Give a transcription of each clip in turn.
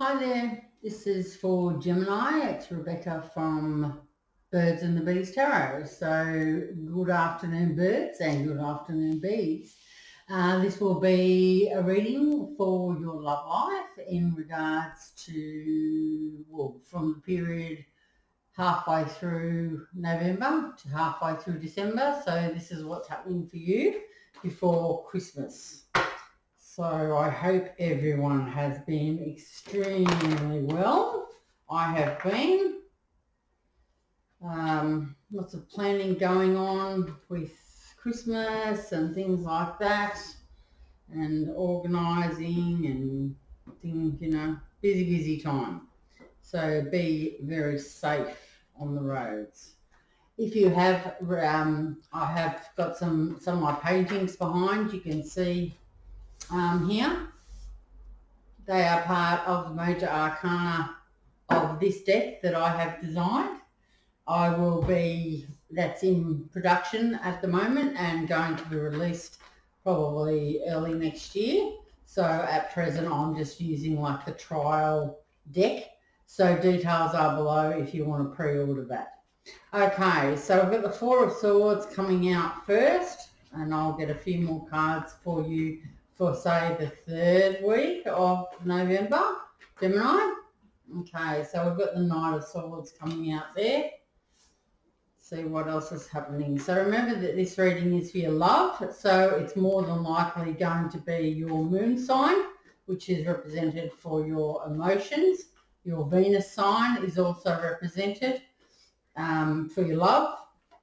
Hi there, this is for Gemini. It's Rebecca from Birds and the Bees Tarot. So good afternoon birds and good afternoon bees. This will be a reading for your love life in regards to, well, from the period halfway through November to halfway through December. So this is what's happening for you before Christmas. So I hope everyone has been extremely well. I have been. Lots of planning going on with Christmas and things like that, and organising and things, busy time. So be very safe on the roads. If you have, I have got some of my paintings behind. You can see here. They are part of the major arcana of this deck that I have designed. That's in production at the moment and going to be released probably early next year. So at present I'm just using like the trial deck. So details are below if you want to pre-order that. Okay, so I've got the Four of Swords coming out first, and I'll get a few more cards for you for, say, the third week of November, Gemini. Okay, so we've got the Knight of Swords coming out there. See what else is happening. So remember that this reading is for your love, so it's more than likely going to be your moon sign, which is represented for your emotions. Your Venus sign is also represented for your love,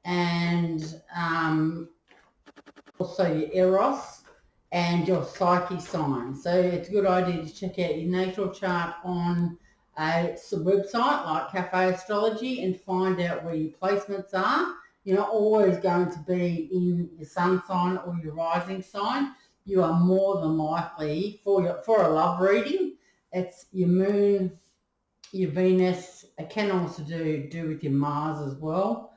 and also your Eros and your Psyche sign. So it's a good idea to check out your natal chart on a website like Cafe Astrology and find out where your placements are. You're not always going to be in your sun sign or your rising sign. You are more than likely, for a love reading, it's your moon, your Venus. It can also do with your Mars as well.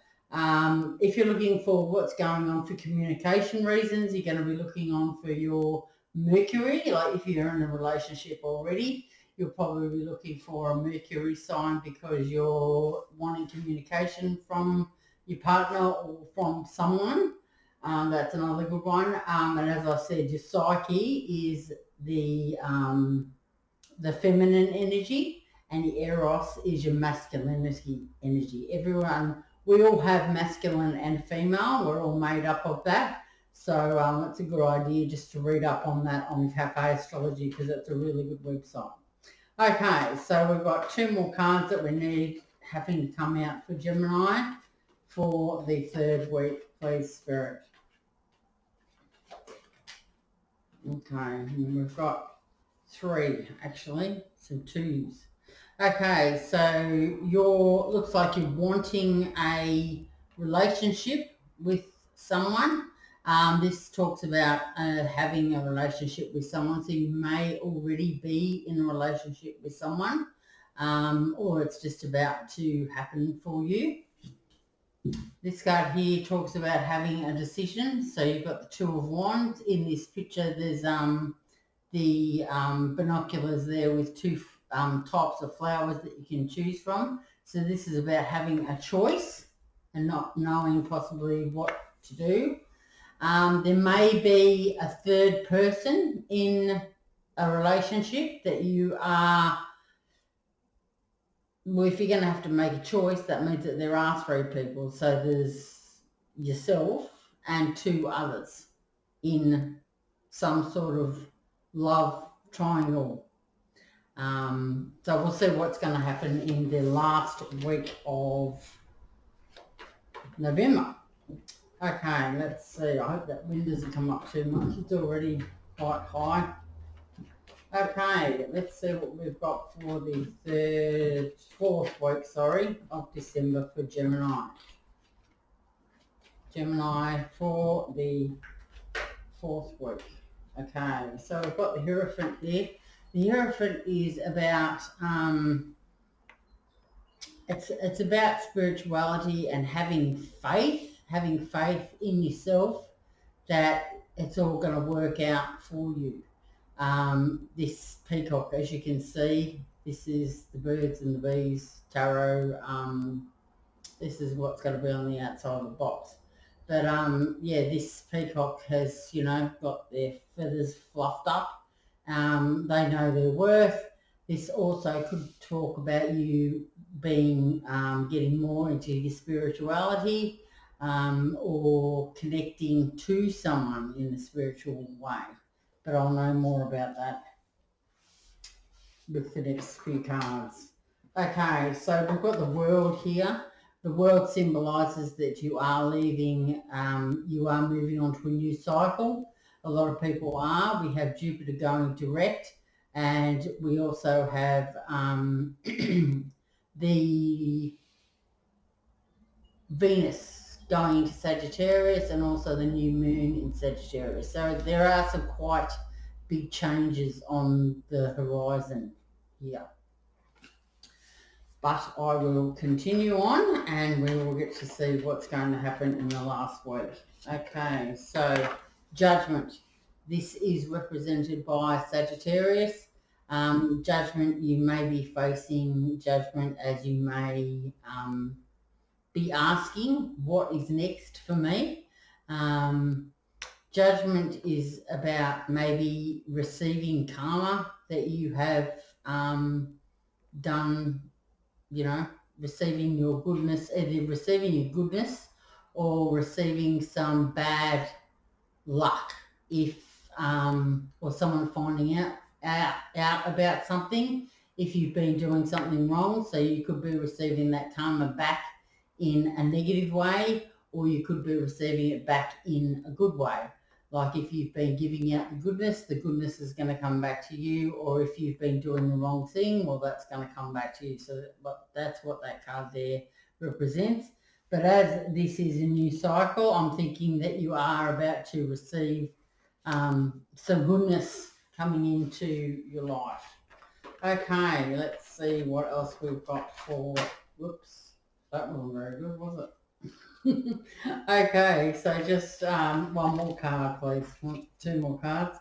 If you're looking for what's going on for communication reasons, you're going to be looking on for your Mercury. Like if you're in a relationship already, you'll probably be looking for a Mercury sign because you're wanting communication from your partner or from someone. That's another good one. And as I said, your Psyche is the feminine energy, and your Eros is your masculinity energy. We all have masculine and female. We're all made up of that. So it's a good idea just to read up on that on Cafe Astrology because it's a really good website. Okay, so we've got two more cards that we need having to come out for Gemini for the third week, please, Spirit. Okay, and we've got three, actually, some twos. Okay, so looks like you're wanting a relationship with someone. This talks about having a relationship with someone, so you may already be in a relationship with someone, or it's just about to happen for you. This card here talks about having a decision. So you've got the Two of Wands. In this picture, there's the binoculars there with two types of flowers that you can choose from. So this is about having a choice and not knowing possibly what to do. There may be a third person in a relationship that you are, well, if you're going to have to make a choice, that means that there are three people. So there's yourself and two others in some sort of love triangle. So we'll see what's going to happen in the last week of November. Okay, let's see. I hope that wind doesn't come up too much. It's already quite high. Okay, let's see what we've got for the fourth week of December for Gemini. Gemini for the fourth week. Okay, so we've got the Hierophant there. The Hierophant is about, it's about spirituality and having faith in yourself that it's all going to work out for you. This peacock, as you can see, This is the birds and the bees tarot. This is what's going to be on the outside of the box. But yeah, this peacock has, you know, got their feathers fluffed up. They know their worth. This also could talk about you being, getting more into your spirituality, or connecting to someone in a spiritual way. But I'll know more about that with the next few cards. Okay, so we've got the world here. The world symbolises that you are leaving, you are moving on to a new cycle. A lot of people are. We have Jupiter going direct, and we also have the Venus going into Sagittarius, and also the new moon in Sagittarius. So there are some quite big changes on the horizon here. But I will continue on, and we will get to see what's going to happen in the last week. Okay, so Judgment. This is represented by Sagittarius. Judgment, you may be facing judgment, as you may be asking, what is next for me? Judgment is about maybe receiving karma that you have done, you know, receiving your goodness, either receiving your goodness or receiving some bad luck, if or someone finding out about something, if you've been doing something wrong. So you could be receiving that karma back in a negative way, or you could be receiving it back in a good way. Like if you've been giving out the goodness is going to come back to you, or if you've been doing the wrong thing, well, that's going to come back to you. So that's what that card there represents. But as this is a new cycle, I'm thinking that you are about to receive some goodness coming into your life. Okay, let's see what else we've got for, whoops, that wasn't very good, was it? Okay, so just one more card, please. Two more cards.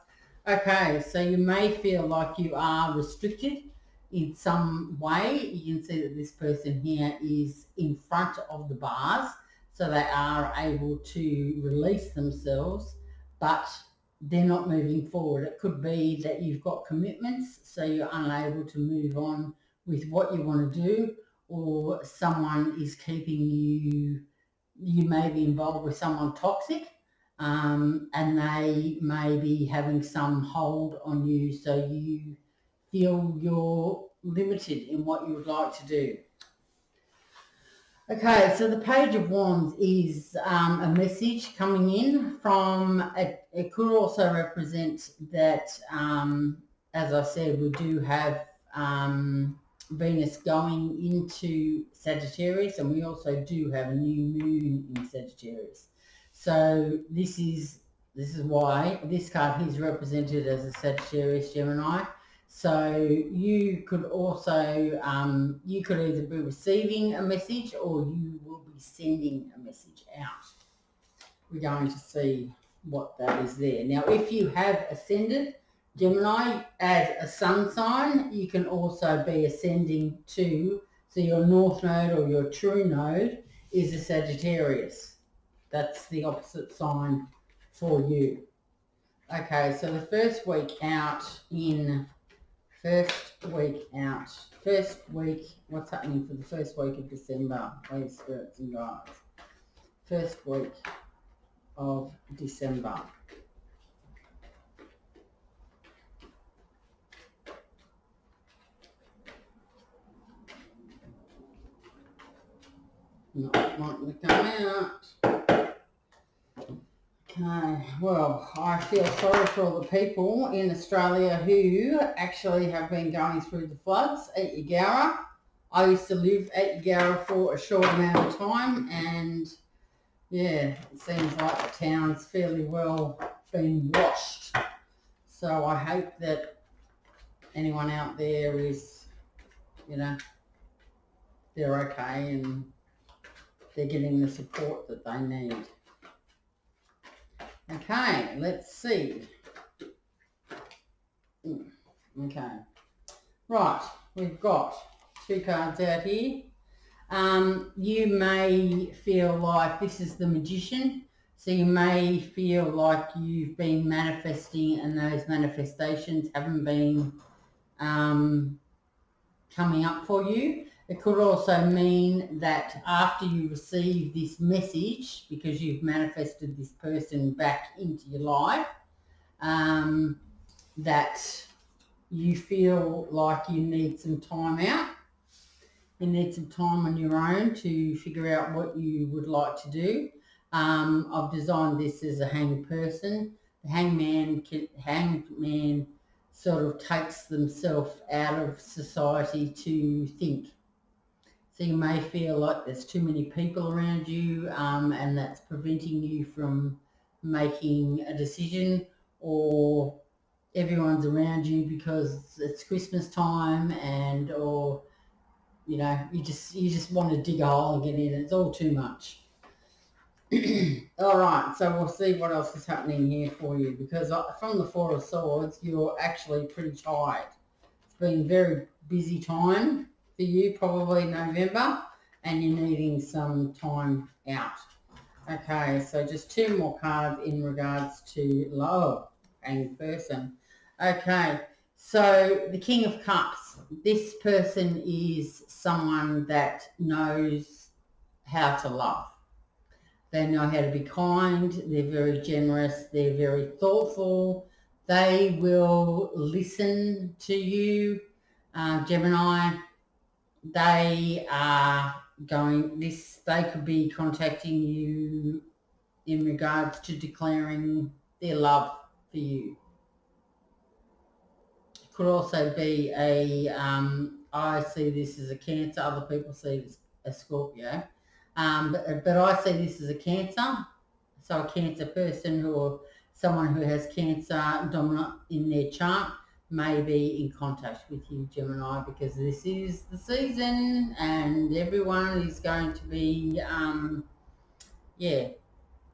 Okay, so you may feel like you are restricted in some way. You can see that this person here is in front of the bars, so they are able to release themselves, but they're not moving forward. It could be that you've got commitments, so you're unable to move on with what you want to do, or someone is keeping you. You may be involved with someone toxic, and they may be having some hold on you, so you feel you're limited in what you would like to do. Okay, so the Page of Wands is a message coming in from, it could also represent that, as I said, we do have Venus going into Sagittarius, and we also do have a new moon in Sagittarius. So this is why this card is represented as a Sagittarius Gemini. So you could also, you could either be receiving a message, or you will be sending a message out. We're going to see what that is there. Now, if you have ascended Gemini as a sun sign, you can also be ascending to, so your north node or your true node is a Sagittarius. That's the opposite sign for you. Okay, so the first week, what's happening for the first week of December, please, spirits and guides? First week of December. Not wanting to come out. Okay, well, I feel sorry for all the people in Australia who actually have been going through the floods at Yarra. I used to live at Yarra for a short amount of time, and yeah, it seems like the town's fairly well been washed. So I hope that anyone out there is, you know, they're okay and they're getting the support that they need. Okay, let's see. Okay. Right, we've got 2 cards out here. You may feel like this is the Magician. So you may feel like you've been manifesting and those manifestations haven't been coming up for you. It could also mean that after you receive this message, because you've manifested this person back into your life, that you feel like you need some time out. You need some time on your own to figure out what you would like to do. I've designed this as a hanged person. The hanged man sort of takes themselves out of society to think. So you may feel like there's too many people around you, and that's preventing you from making a decision, or everyone's around you because it's Christmas time, and or you know, you just want to dig a hole and get in. It's all too much. All right, so we'll see what else is happening here for you, because from the 4 of Swords, you're actually pretty tired. It's been a very busy time for you, probably November, and you're needing some time out. Okay, so just 2 more cards in regards to love and person. Okay, so the King of Cups. This person is someone that knows how to love. They know how to be kind, they're very generous, they're very thoughtful, they will listen to you, Gemini. They are they could be contacting you in regards to declaring their love for you. It could also be I see this as a Cancer, other people see it as a Scorpio. But I see this as a Cancer, so a Cancer person or someone who has Cancer dominant in their chart may be in contact with you, Gemini, because this is the season and everyone is going to be,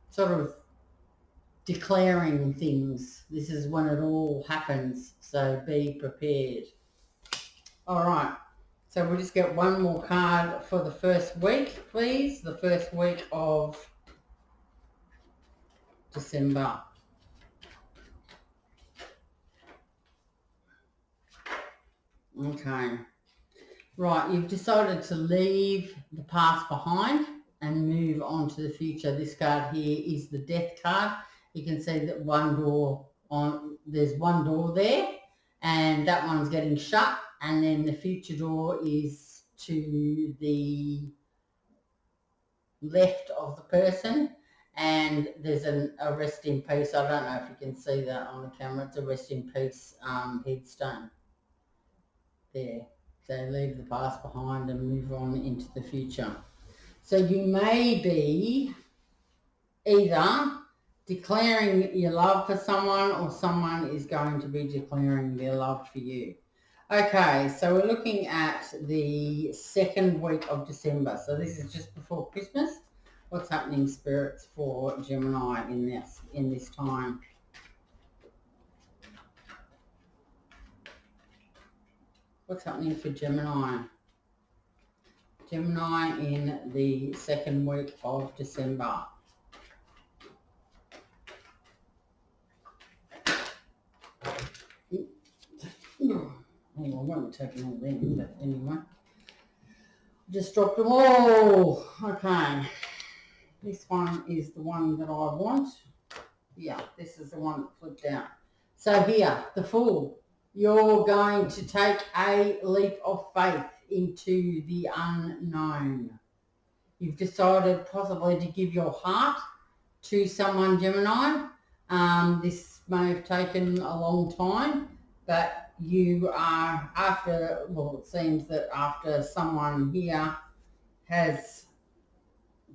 sort of declaring things. This is when it all happens, so be prepared. All right. So we'll just get 1 more card for the first week, please. The first week of December. Okay. Right, you've decided to leave the past behind and move on to the future. This card here is the Death card. You can see that there's one door there, and that one's getting shut, and then the future door is to the left of the person, and there's a rest in peace. I don't know if you can see that on the camera. It's a rest in peace headstone there. So leave the past behind and move on into the future. So you may be either declaring your love for someone, or someone is going to be declaring their love for you. Okay, so we're looking at the 2nd week of December. So this is just before Christmas. What's happening, spirits, for Gemini in this time? What's happening for Gemini? Gemini in the 2nd week of December. Oh, I won't be taking all them, but anyway. Just dropped them all. Okay. This one is the one that I want. Yeah, this is the one that flipped out. So here, the Fool. You're going to take a leap of faith into the unknown. You've decided possibly to give your heart to someone, Gemini. This may have taken a long time, but you are it seems that after someone here has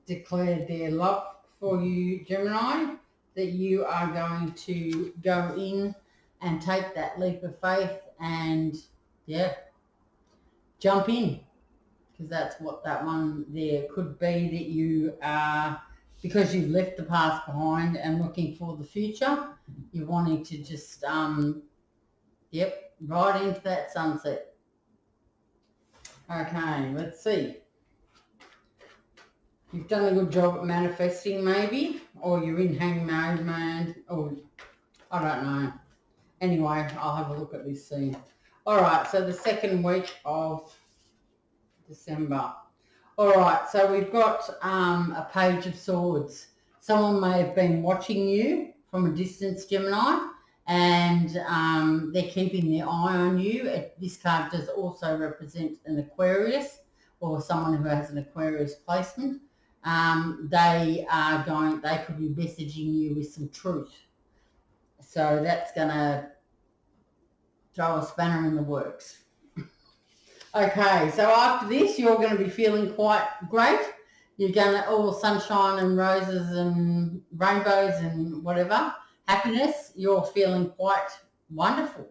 declared their love for you, Gemini, that you are going to go in and take that leap of faith and, jump in. Because that's what that one there could be, that you are, because you've left the past behind and looking for the future, you're wanting to just, right into that sunset. Okay, let's see. You've done a good job at manifesting maybe, or you're in hangman mode, or I don't know. Anyway, I'll have a look at this soon. All right, so the second week of December. All right, so we've got a Page of Swords. Someone may have been watching you from a distance, Gemini, and they're keeping their eye on you. This card does also represent an Aquarius or someone who has an Aquarius placement. They could be messaging you with some truth. So that's going to throw a spanner in the works. Okay, so after this, you're going to be feeling quite great. You're going to all sunshine and roses and rainbows and whatever. Happiness, you're feeling quite wonderful.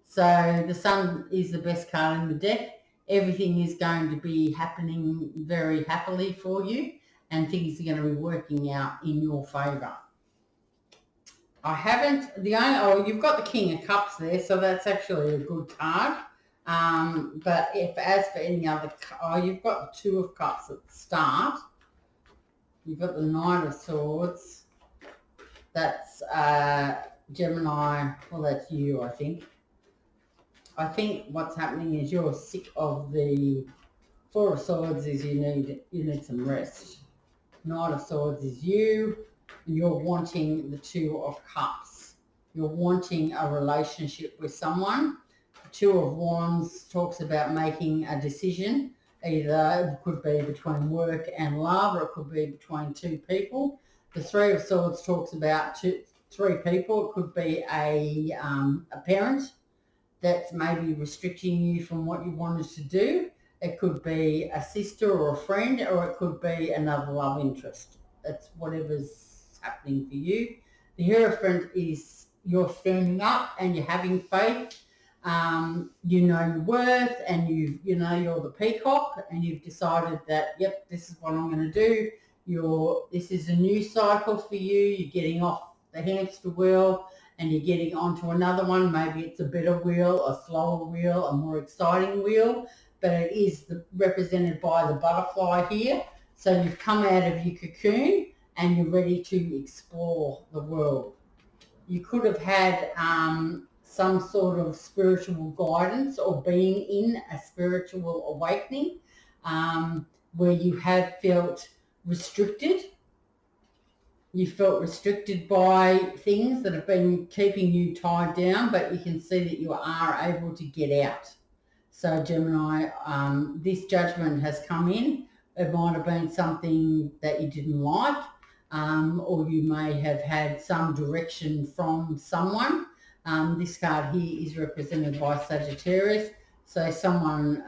So the sun is the best card in the deck. Everything is going to be happening very happily for you, and things are going to be working out in your favour. You've got the King of Cups there, so that's actually a good card. But as for any other, you've got the Two of Cups at the start. You've got the Knight of Swords. That's Gemini. Well, that's you, I think. I think what's happening is you're sick of the Four of Swords. Is you need some rest. Knight of Swords is you. You're wanting the Two of Cups. You're wanting a relationship with someone. The Two of Wands talks about making a decision. Either it could be between work and love, or it could be between two people. The Three of Swords talks about three people. It could be a parent that's maybe restricting you from what you wanted to do. It could be a sister or a friend, or it could be another love interest. It's whatever's happening for you. The Hierophant is you're standing up and you're having faith. You know your worth, and you're the peacock, and you've decided that, yep, this is what I'm going to do. This is a new cycle for you. You're getting off the hamster wheel and you're getting onto another one. Maybe it's a better wheel, a slower wheel, a more exciting wheel, but it is represented by the butterfly here. So you've come out of your cocoon and you're ready to explore the world. You could have had some sort of spiritual guidance or being in a spiritual awakening where you have felt restricted. You felt restricted by things that have been keeping you tied down, but you can see that you are able to get out. So Gemini, this judgment has come in. It might have been something that you didn't like, or you may have had some direction from someone. This card here is represented by Sagittarius, so someone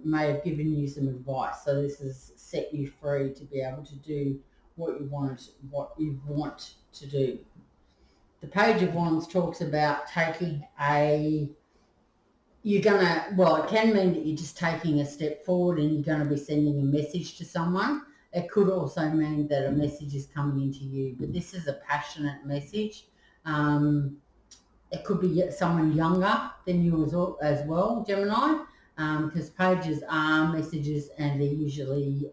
may have given you some advice. So this has set you free to be able to do what you want to do. The Page of Wands talks about taking it can mean that you're just taking a step forward and you're going to be sending a message to someone. It could also mean that a message is coming into you, but this is a passionate message. It could be someone younger than you as well, Gemini, because pages are messages and they're usually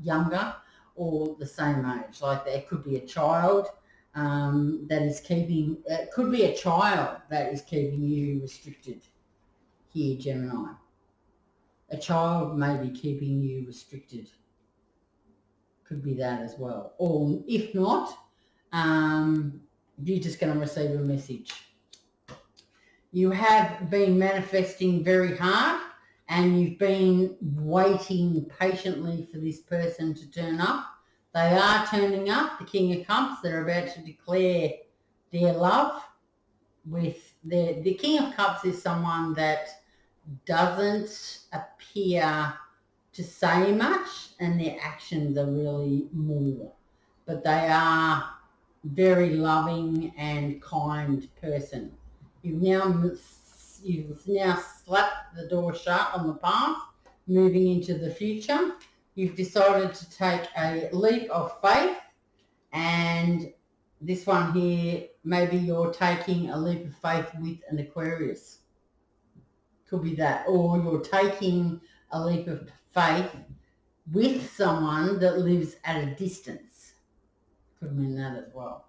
younger or the same age. Like it could be a child it could be a child that is keeping you restricted here, Gemini. A child may be keeping you restricted. Could be that as well. Or if not, you're just going to receive a message. You have been manifesting very hard and you've been waiting patiently for this person to turn up. They are turning up, the King of Cups. They're about to declare their love. The King of Cups is someone that doesn't appear to say much and their actions are really more. But they are very loving and kind person. You've now slapped the door shut on the past, moving into the future. You've decided to take a leap of faith, and this one here, maybe you're taking a leap of faith with an Aquarius. Could be that. Or you're taking a leap of faith with someone that lives at a distance. Could mean that as well.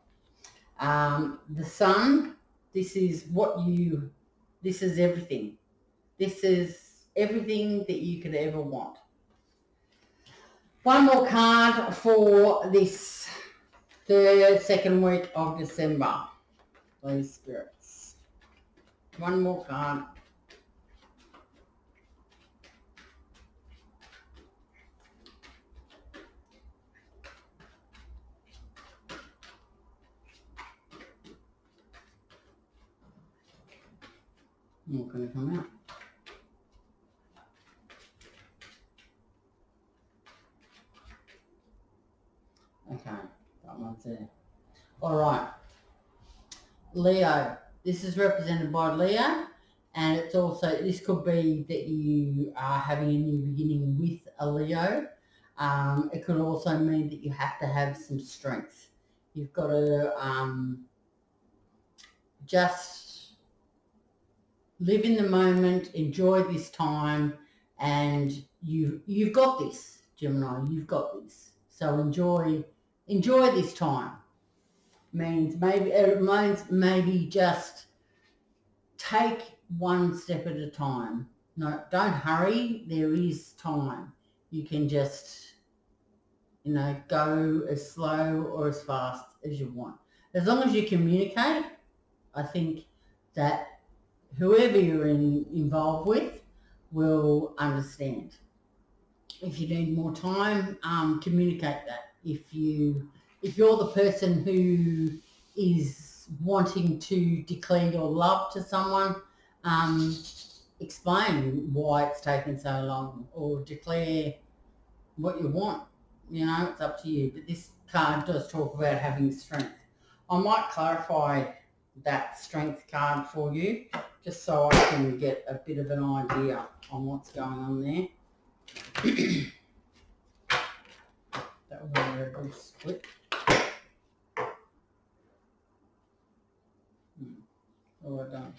The sun, this is everything. This is everything that you could ever want. One more card for this second week of December, please, spirits. One more card. Not going to come out. Okay, that one's there. All right, Leo. This is represented by Leo, and it's also, this could be that you are having a new beginning with a Leo. It could also mean that you have to have some strength. You've got to just live in the moment, enjoy this time, and you've got this, Gemini. You've got this. So enjoy this time. Means maybe just take one step at a time. No, don't hurry. There is time. You can just, go as slow or as fast as you want. As long as you communicate, I think that whoever you're involved with will understand. If you need more time, communicate that. If you're the person who is wanting to declare your love to someone, explain why it's taken so long, or declare what you want. It's up to you. But this card does talk about having strength. I might clarify that strength card for you, just so I can get a bit of an idea on what's going on there. That was a very good split. All done.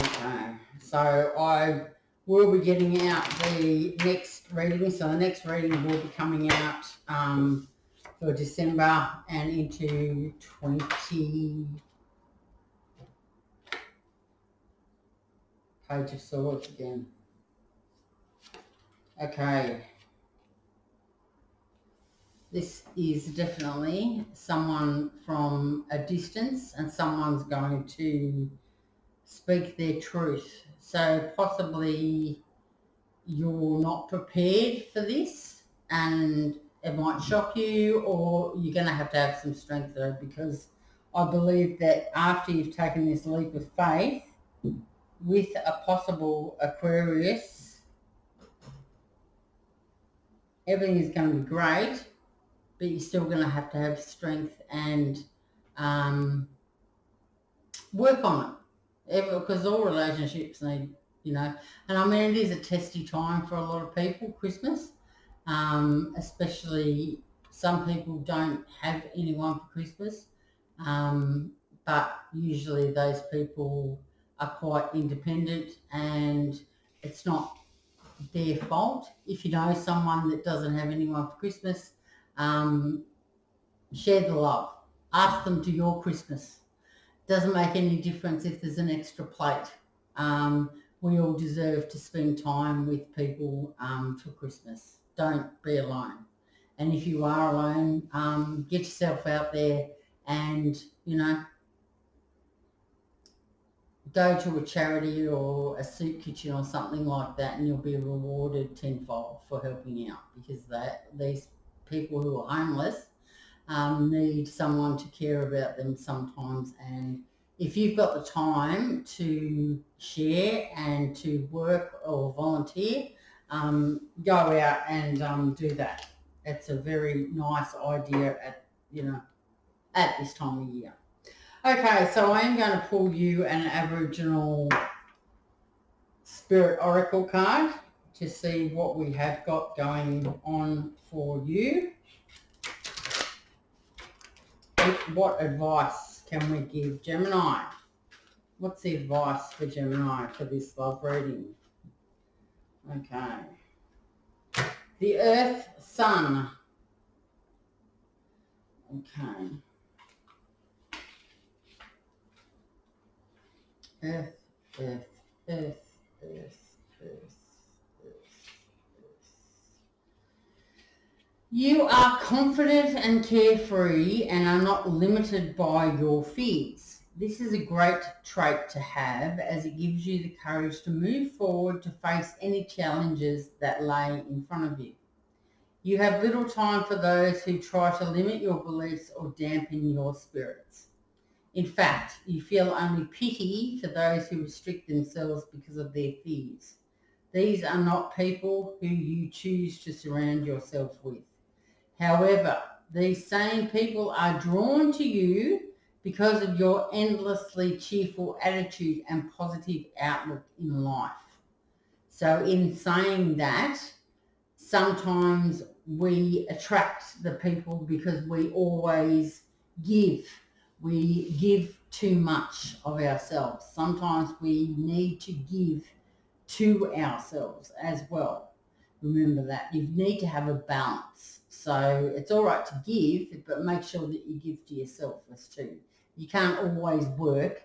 Okay, so I will be getting out the next reading. So the next reading will be coming out for December and into 20... Page of Swords again. Okay. This is definitely someone from a distance, and someone's going to speak their truth. So possibly you're not prepared for this, and it might shock you, or you're going to have some strength though, because I believe that after you've taken this leap of faith with a possible Aquarius, everything is going to be great, but you're still going to have strength and work on it. Because all relationships need, and I mean, it is a testy time for a lot of people, Christmas. Especially some people don't have anyone for Christmas. But usually those people are quite independent, and it's not their fault. If you know someone that doesn't have anyone for Christmas, share the love. Ask them to your Christmas. Doesn't make any difference if there's an extra plate. We all deserve to spend time with people for Christmas. Don't be alone. And if you are alone, get yourself out there and, go to a charity or a soup kitchen or something like that, and you'll be rewarded tenfold for helping out, because these people who are homeless need someone to care about them sometimes. And if you've got the time to share and to work or volunteer, go out and do that. It's a very nice idea at this time of year. Okay, so I am going to pull you an Aboriginal Spirit Oracle card to see what we have got going on for you. What advice can we give Gemini? What's the advice for Gemini for this love reading? Okay. The Earth, Sun. Okay. Earth, Earth, Earth, Earth, Earth, Earth. You are confident and carefree and are not limited by your fears. This is a great trait to have as it gives you the courage to move forward to face any challenges that lay in front of you. You have little time for those who try to limit your beliefs or dampen your spirits. In fact, you feel only pity for those who restrict themselves because of their fears. These are not people who you choose to surround yourself with. However, these same people are drawn to you because of your endlessly cheerful attitude and positive outlook in life. So in saying that, sometimes we attract the people because we always give. We give too much of ourselves. Sometimes we need to give to ourselves as well. Remember that. You need to have a balance. So it's all right to give, but make sure that you give to yourself as too. You can't always work.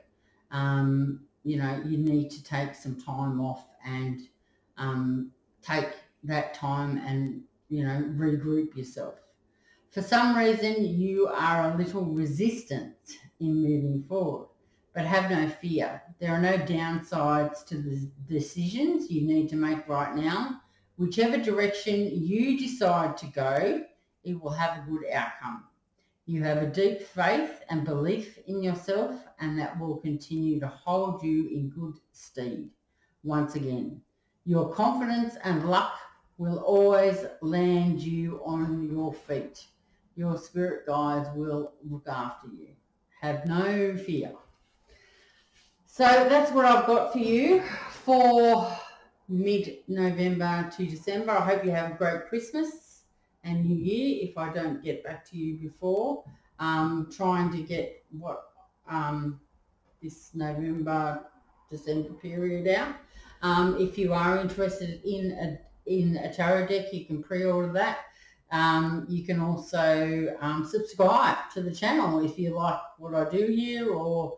You know, you need to take some time off and take that time and, you know, regroup yourself. For some reason, you are a little resistant in moving forward, but have no fear. There are no downsides to the decisions you need to make right now. Whichever direction you decide to go, it will have a good outcome. You have a deep faith and belief in yourself, and that will continue to hold you in good stead. Once again, your confidence and luck will always land you on your feet. Your spirit guides will look after you. Have no fear. So that's what I've got for you for mid-November to December. I hope you have a great Christmas and New Year if I don't get back to you before. Trying to get what this November, December period out. If you are interested in a tarot deck, you can pre-order that. You can also subscribe to the channel if you like what I do here, or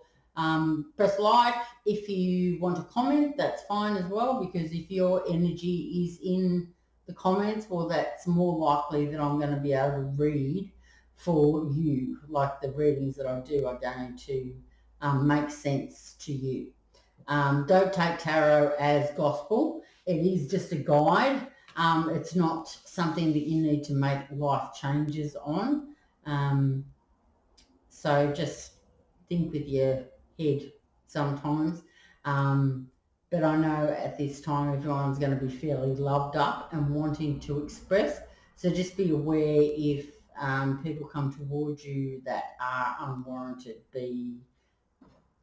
press like. If you want to comment, that's fine as well, because if your energy is in the comments, well, that's more likely that I'm going to be able to read for you. Like the readings that I do are going to make sense to you. Don't take tarot as gospel. It is just a guide. It's not something that you need to make life changes on. So just think with your head sometimes. But I know at this time everyone's going to be fairly loved up and wanting to express. So just be aware if people come towards you that are unwarranted.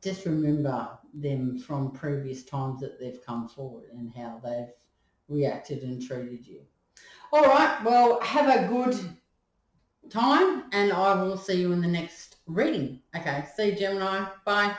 Just remember them from previous times that they've come forward and how they've reacted and treated you. All right, well, have a good time and I will see you in the next reading. Okay, see you, Gemini. Bye.